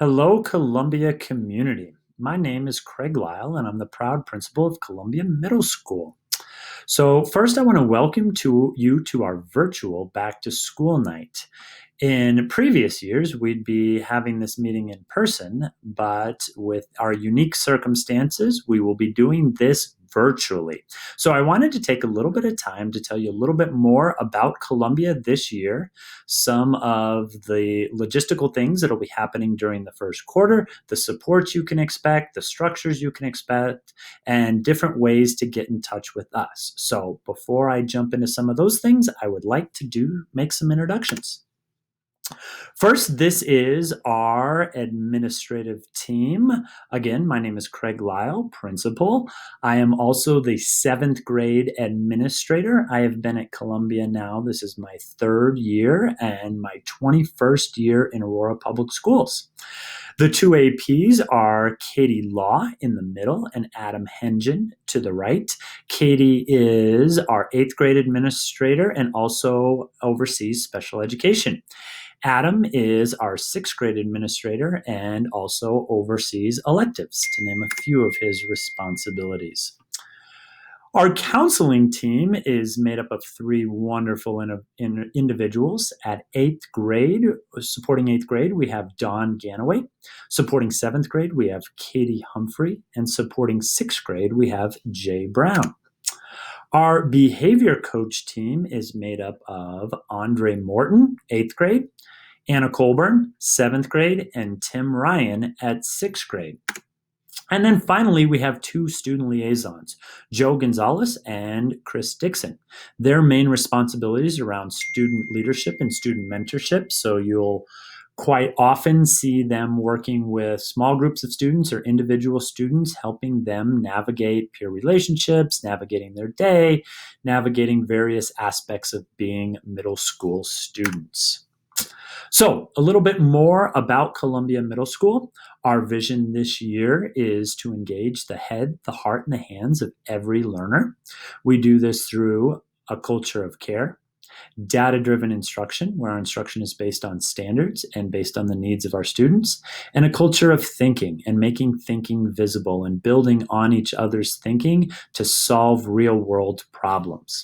Hello, Columbia community. My name is Craig Lyle, and I'm the proud principal of Columbia Middle School. So, first, I want to welcome you to our virtual back to school night. In previous years, we'd be having this meeting in person, but with our unique circumstances, we will be doing this virtually. So, I wanted to take a little bit of time to tell you a little bit more about Columbia this year, some of the logistical things that will be happening during the first quarter, the support you can expect, the structures you can expect, and different ways to get in touch with us. So, before I jump into some of those things, I would like to make some introductions. First, this is our administrative team. Again, my name is Craig Lyle, principal. I am also the seventh grade administrator. I have been at Columbia now. This is my third year and my 21st year in Aurora Public Schools. The two APs are Katie Law in the middle and Adam Hengen to the right. Katie is our eighth grade administrator and also oversees special education. Adam is our sixth grade administrator and also oversees electives, to name a few of his responsibilities. Our counseling team is made up of three wonderful individuals. At eighth grade, supporting eighth grade, we have Dawn Ganaway. Supporting seventh grade, we have Katie Humphrey. And supporting sixth grade, we have Jay Brown. Our behavior coach team is made up of Andre Morton, eighth grade, Anna Colburn, seventh grade, and Tim Ryan at sixth grade. And then finally, we have two student liaisons, Joe Gonzalez and Chris Dixon. Their main responsibilities around student leadership and student mentorship. So you'll quite often see them working with small groups of students or individual students, helping them navigate peer relationships, navigating their day, navigating various aspects of being middle school students. So, a little bit more about Columbia Middle School. Our vision this year is to engage the head, the heart, and the hands of every learner. We do this through a culture of care, data-driven instruction, where our instruction is based on standards and based on the needs of our students, and a culture of thinking and making thinking visible and building on each other's thinking to solve real-world problems.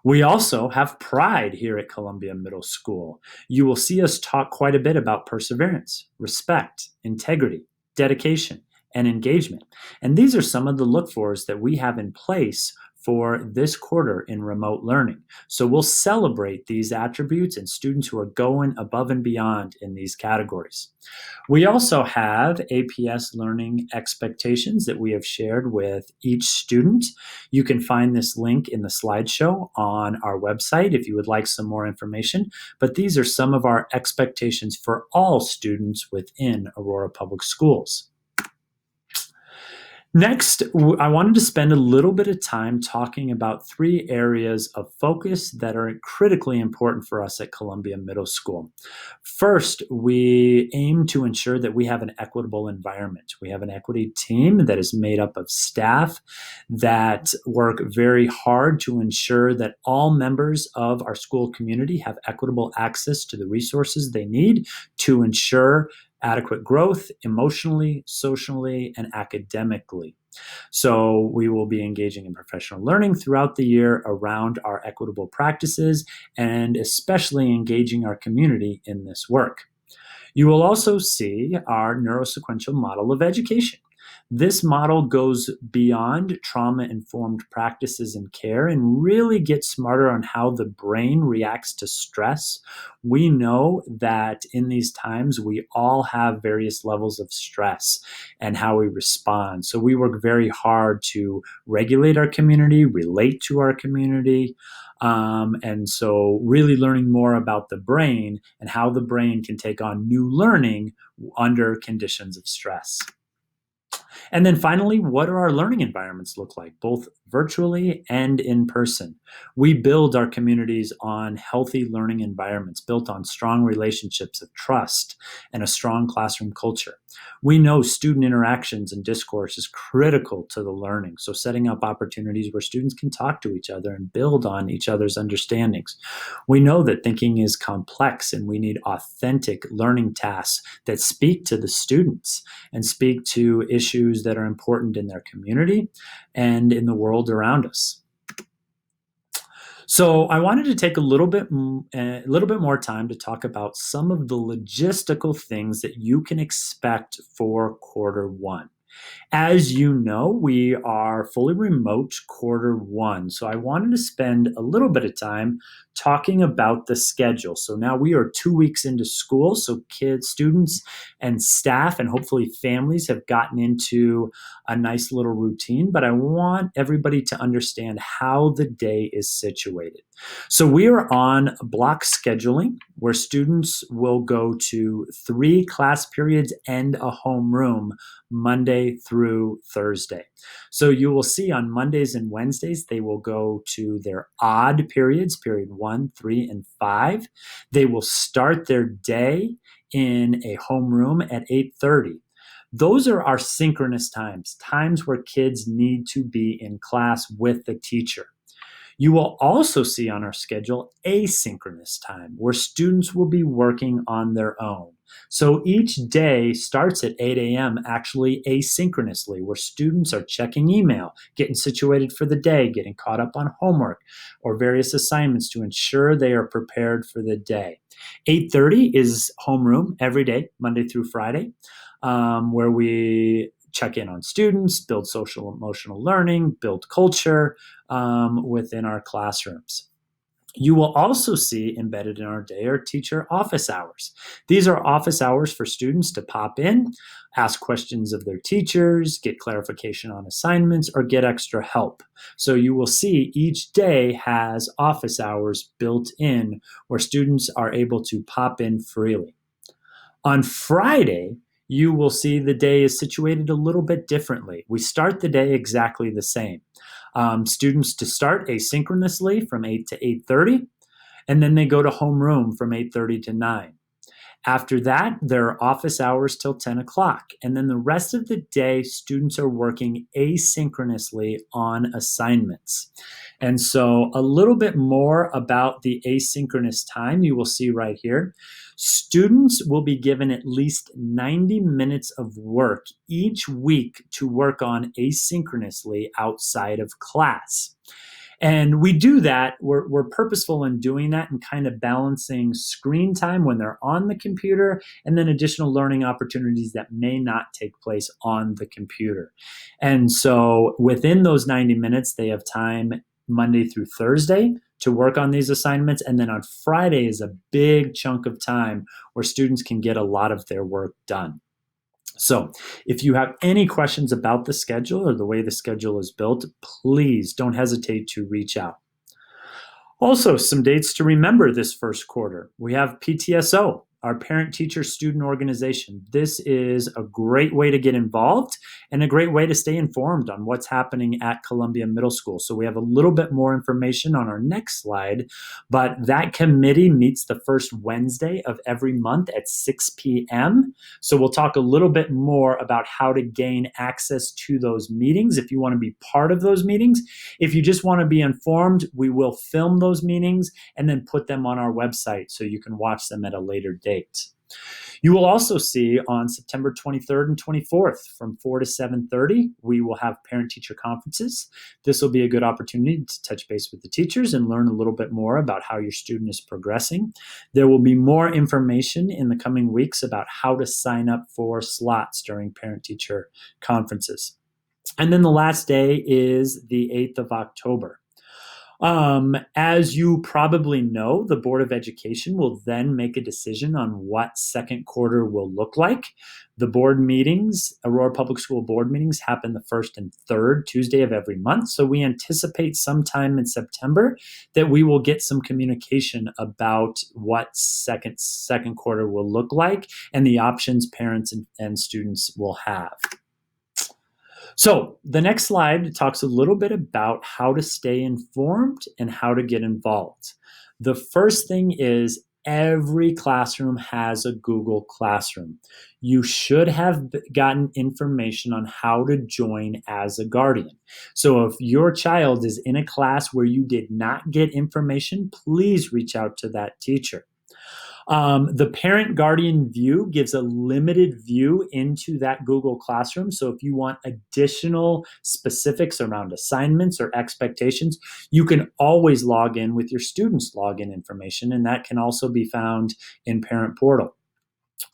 We also have pride here at Columbia Middle School. You will see us talk quite a bit about perseverance, respect, integrity, dedication, and engagement. And these are some of the look-fors that we have in place for this quarter in remote learning. So we'll celebrate these attributes and students who are going above and beyond in these categories. We also have APS learning expectations that we have shared with each student. You can find this link in the slideshow on our website if you would like some more information, but these are some of our expectations for all students within Aurora Public Schools. Next, I wanted to spend a little bit of time talking about three areas of focus that are critically important for us at Columbia Middle School. First, we aim to ensure that we have an equitable environment. We have an equity team that is made up of staff that work very hard to ensure that all members of our school community have equitable access to the resources they need to ensure adequate growth emotionally, socially, and academically. So we will be engaging in professional learning throughout the year around our equitable practices and especially engaging our community in this work. You will also see our neurosequential model of education. This model goes beyond trauma-informed practices and care and really gets smarter on how the brain reacts to stress. We know that in these times, we all have various levels of stress and how we respond. So we work very hard to regulate our community, relate to our community, and so really learning more about the brain and how the brain can take on new learning under conditions of stress. And then finally, what do our learning environments look like, both virtually and in person? We build our communities on healthy learning environments built on strong relationships of trust and a strong classroom culture. We know student interactions and discourse is critical to the learning, so setting up opportunities where students can talk to each other and build on each other's understandings. We know that thinking is complex and we need authentic learning tasks that speak to the students and speak to issues that are important in their community and in the world around us. So I wanted to take a little bit more time to talk about some of the logistical things that you can expect for quarter one. As you know, we are fully remote quarter one. So I wanted to spend a little bit of time talking about the schedule. So now we are 2 weeks into school. So kids, students, and staff, and hopefully families have gotten into a nice little routine. But I want everybody to understand how the day is situated. So we are on block scheduling where students will go to 3 class periods and a homeroom Monday through Thursday. So you will see on Mondays and Wednesdays, they will go to their odd periods, period 1, 3, and 5. They will start their day in a homeroom at 8:30. Those are our synchronous times where kids need to be in class with the teacher. You will also see on our schedule asynchronous time, where students will be working on their own. So each day starts at 8 a.m. actually asynchronously, where students are checking email, getting situated for the day, getting caught up on homework or various assignments to ensure they are prepared for the day. 8:30 is homeroom every day, Monday through Friday, where we check in on students, build social emotional learning, build culture within our classrooms. You will also see embedded in our day are teacher office hours. These are office hours for students to pop in, ask questions of their teachers, get clarification on assignments, or get extra help. So you will see each day has office hours built in where students are able to pop in freely. On Friday, you will see the day is situated a little bit differently. We start the day exactly the same. Students to start asynchronously from 8 to 8:30, and then they go to homeroom from 8:30 to 9. After that, there are office hours till 10 o'clock. And then the rest of the day, students are working asynchronously on assignments. And so, a little bit more about the asynchronous time you will see right here. Students will be given at least 90 minutes of work each week to work on asynchronously outside of class. And we do that, we're purposeful in doing that and kind of balancing screen time when they're on the computer and then additional learning opportunities that may not take place on the computer. And so within those 90 minutes, they have time Monday through Thursday to work on these assignments. And then on Friday is a big chunk of time where students can get a lot of their work done. So, if you have any questions about the schedule or the way the schedule is built, please don't hesitate to reach out. Also, some dates to remember this first quarter. We have PTSO, our Parent Teacher Student Organization. This is a great way to get involved and a great way to stay informed on what's happening at Columbia Middle School. So, we have a little bit more information on our next slide, but that committee meets the first Wednesday of every month at 6 p.m. So, we'll talk a little bit more about how to gain access to those meetings if you want to be part of those meetings. If you just want to be informed, we will film those meetings and then put them on our website so you can watch them at a later date. You will also see on September 23rd and 24th from 4 to 7:30, we will have parent-teacher conferences. This will be a good opportunity to touch base with the teachers and learn a little bit more about how your student is progressing. There will be more information in the coming weeks about how to sign up for slots during parent-teacher conferences. And then the last day is the 8th of October. As you probably know, the Board of Education will then make a decision on what second quarter will look like. The board meetings, Aurora Public School board meetings, happen the first and third Tuesday of every month. So we anticipate sometime in September that we will get some communication about what second quarter will look like and the options parents and students will have. So the next slide talks a little bit about how to stay informed and how to get involved. The first thing is every classroom has a Google Classroom. You should have gotten information on how to join as a guardian. So if your child is in a class where you did not get information, please reach out to that teacher. The parent guardian view gives a limited view into that Google Classroom. So if you want additional specifics around assignments or expectations, you can always log in with your students' login information, and that can also be found in Parent Portal.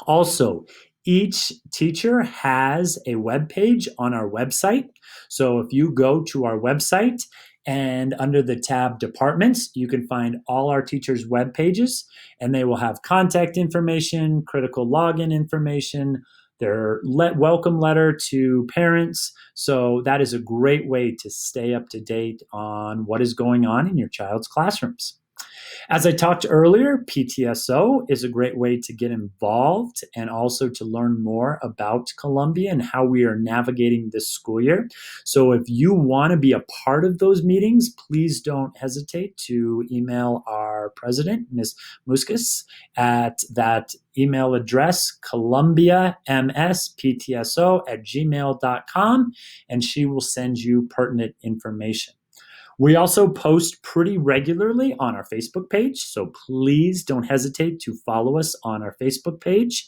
Also, each teacher has a web page on our website. So if you go to our website and under the tab departments, you can find all our teachers' web pages, and they will have contact information, critical login information, their welcome letter to parents. So that is a great way to stay up to date on what is going on in your child's classrooms. As I talked earlier, PTSO is a great way to get involved and also to learn more about Columbia and how we are navigating this school year. So if you want to be a part of those meetings, please don't hesitate to email our president, Ms. Muscus, at that email address, columbiamsptso@gmail.com, and she will send you pertinent information. We also post pretty regularly on our Facebook page, so please don't hesitate to follow us on our Facebook page.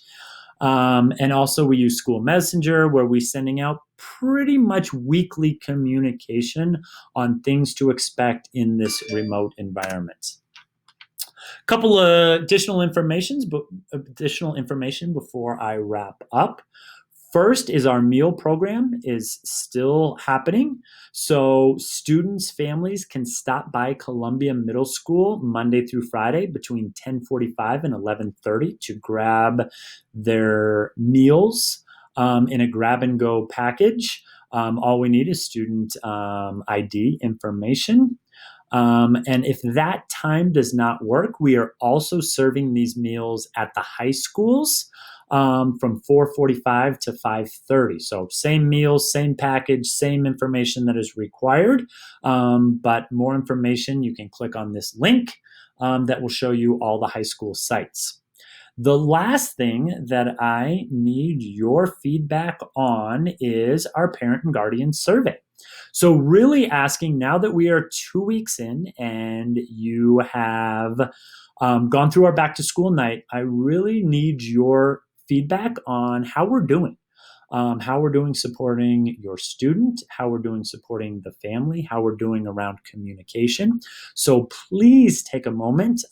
And also, we use School Messenger, where we're sending out pretty much weekly communication on things to expect in this remote environment. A couple of additional information before I wrap up. First is our meal program is still happening. So students, families can stop by Columbia Middle School Monday through Friday between 10:45 and 11:30 to grab their meals in a grab and go package. All we need is student ID information. And if that time does not work, we are also serving these meals at the high schools from 4:45 to 5:30. So same meals, same package, same information that is required. But more information, you can click on this link that will show you all the high school sites. The last thing that I need your feedback on is our parent and guardian survey. So, really asking now that we are 2 weeks in and you have gone through our back to school night, I really need your feedback on how we're doing supporting your student, how we're doing supporting the family, how we're doing around communication. So please take a moment.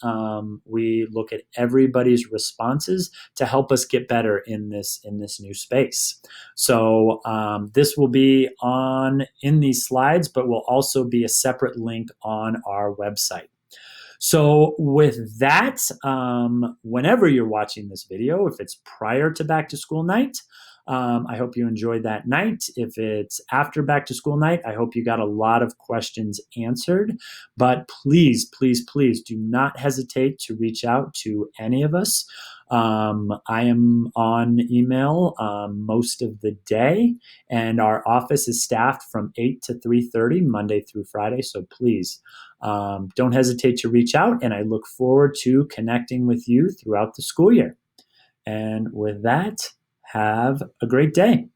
We look at everybody's responses to help us get better in this new space. So this will be on in these slides, but will also be a separate link on our website. So with that, whenever you're watching this video, if it's prior to back to school night, I hope you enjoyed that night. If it's after back to school night, I hope you got a lot of questions answered. But please, please, please do not hesitate to reach out to any of us. I am on email most of the day, and our office is staffed from 8 to 3:30 Monday through Friday. So please don't hesitate to reach out, and I look forward to connecting with you throughout the school year. And with that, have a great day.